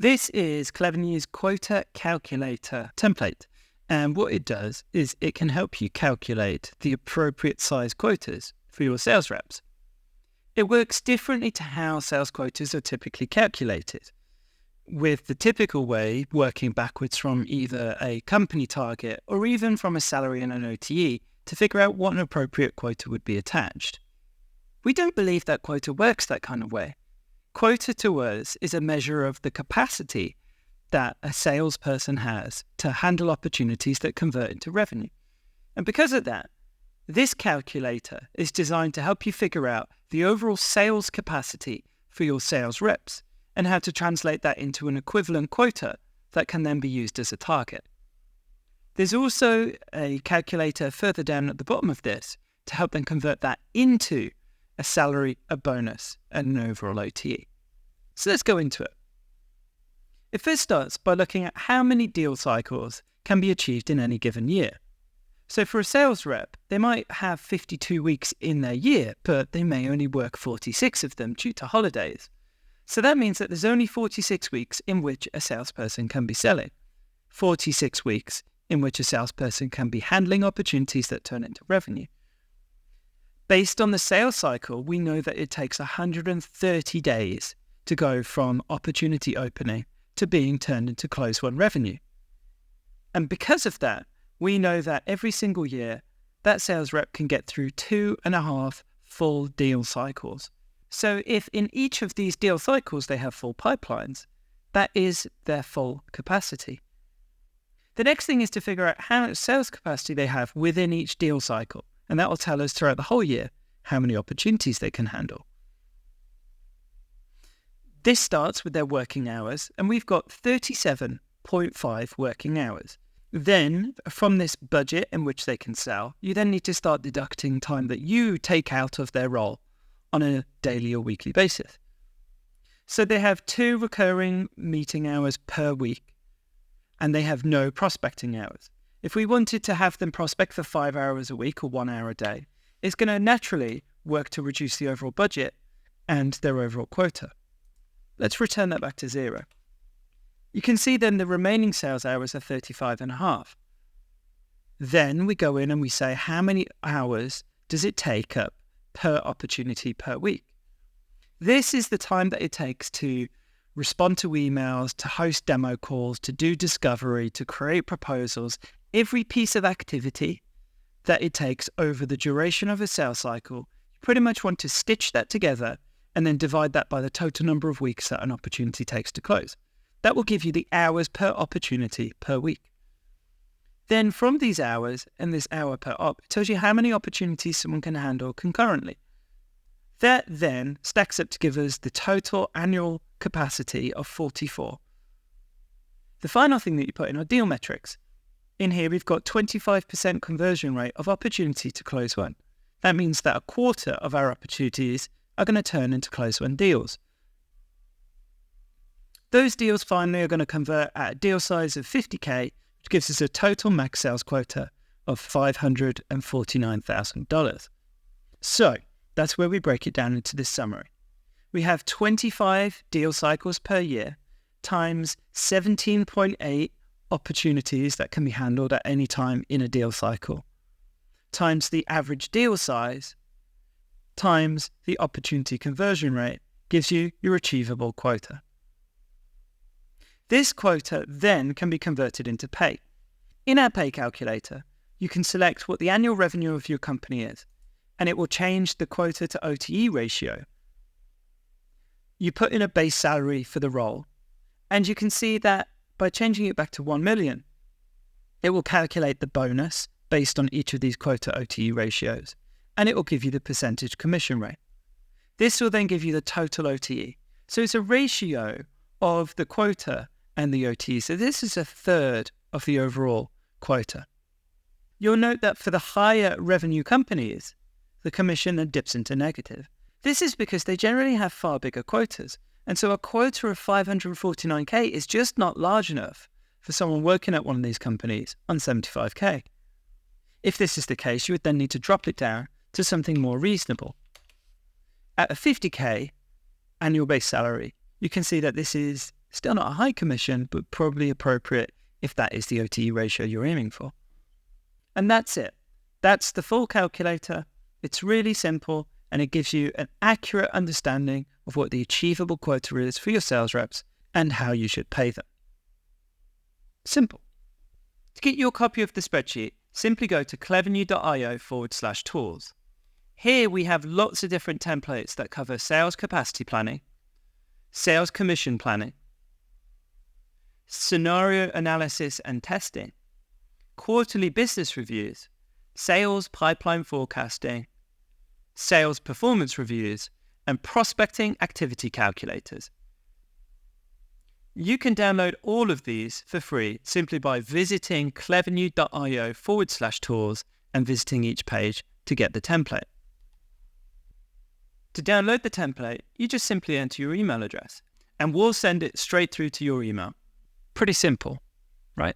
This is Clevenue's Quota Calculator template. And what it does is it can help you calculate the appropriate size quotas for your sales reps. It works differently to how sales quotas are typically calculated, with the typical way working backwards from either a company target or even from a salary and an OTE to figure out what an appropriate quota would be attached. We don't believe that quota works that kind of way. Quota to us is a measure of the capacity that a salesperson has to handle opportunities that convert into revenue. And because of that, this calculator is designed to help you figure out the overall sales capacity for your sales reps and how to translate that into an equivalent quota that can then be used as a target. There's also a calculator further down at the bottom of this to help them convert that into a salary, a bonus, and an overall OTE. So let's go into it. It first starts by looking at how many deal cycles can be achieved in any given year. So for a sales rep, they might have 52 weeks in their year, but they may only work 46 of them due to holidays. So that means that there's only 46 weeks in which a salesperson can be selling, 46 weeks in which a salesperson can be handling opportunities that turn into revenue. Based on the sales cycle, we know that it takes 130 days to go from opportunity opening to being turned into close-won revenue. And because of that, we know that every single year, that sales rep can get through 2.5 full deal cycles. So if in each of these deal cycles they have full pipelines, that is their full capacity. The next thing is to figure out how much sales capacity they have within each deal cycle, and that will tell us throughout the whole year how many opportunities they can handle. This starts with their working hours, and we've got 37.5 working hours. Then, from this budget in which they can sell, you then need to start deducting time that you take out of their role on a daily or weekly basis. So they have 2 recurring meeting hours per week, and they have no prospecting hours. If we wanted to have them prospect for 5 hours a week or 1 hour a day, it's going to naturally work to reduce the overall budget and their overall quota. Let's return that back to 0. You can see then the remaining sales hours are 35.5. Then we go in and we say how many hours does it take up per opportunity per week. This is the time that it takes to respond to emails, to host demo calls, to do discovery, to create proposals, every piece of activity that it takes over the duration of a sales cycle. You pretty much want to stitch that together and then divide that by the total number of weeks that an opportunity takes to close. That will give you the hours per opportunity per week. Then from these hours and this hour per op, it tells you how many opportunities someone can handle concurrently. That then stacks up to give us the total annual capacity of 44. The final thing that you put in are deal metrics. In here, we've got 25% conversion rate of opportunity to close one. That means that a quarter of our opportunities are going to turn into close-won deals. Those deals finally are going to convert at a deal size of 50K, which gives us a total max sales quota of $549,000. So that's where we break it down into this summary. We have 25 deal cycles per year times 17.8 opportunities that can be handled at any time in a deal cycle, times the average deal size, times the opportunity conversion rate, gives you your achievable quota. This quota then can be converted into pay. In our pay calculator, you can select what the annual revenue of your company is, and it will change the quota to OTE ratio. You put in a base salary for the role, and you can see that by changing it back to 1 million, it will calculate the bonus based on each of these quota OTE ratios, and it will give you the percentage commission rate. This will then give you the total OTE. So it's a ratio of the quota and the OTE. So this is a third of the overall quota. You'll note that for the higher revenue companies, the commission then dips into negative. This is because they generally have far bigger quotas. And so a quota of 549K is just not large enough for someone working at one of these companies on 75K. If this is the case, you would then need to drop it down to something more reasonable. At a 50K annual base salary, you can see that this is Still not a high commission, but probably appropriate if that is the OTE ratio you're aiming for. And that's it. That's the full calculator. It's really simple, and it gives you an accurate understanding of what the achievable quota is for your sales reps and how you should pay them. Simple. To get your copy of the spreadsheet, simply go to clevenue.io/tools. Here we have lots of different templates that cover sales capacity planning, sales commission planning, scenario analysis and testing, quarterly business reviews, sales pipeline forecasting, sales performance reviews, and prospecting activity calculators. You can download all of these for free simply by visiting clevenue.io/tools and visiting each page to get the template. To download the template, you just simply enter your email address and we'll send it straight through to your email. Pretty simple, right?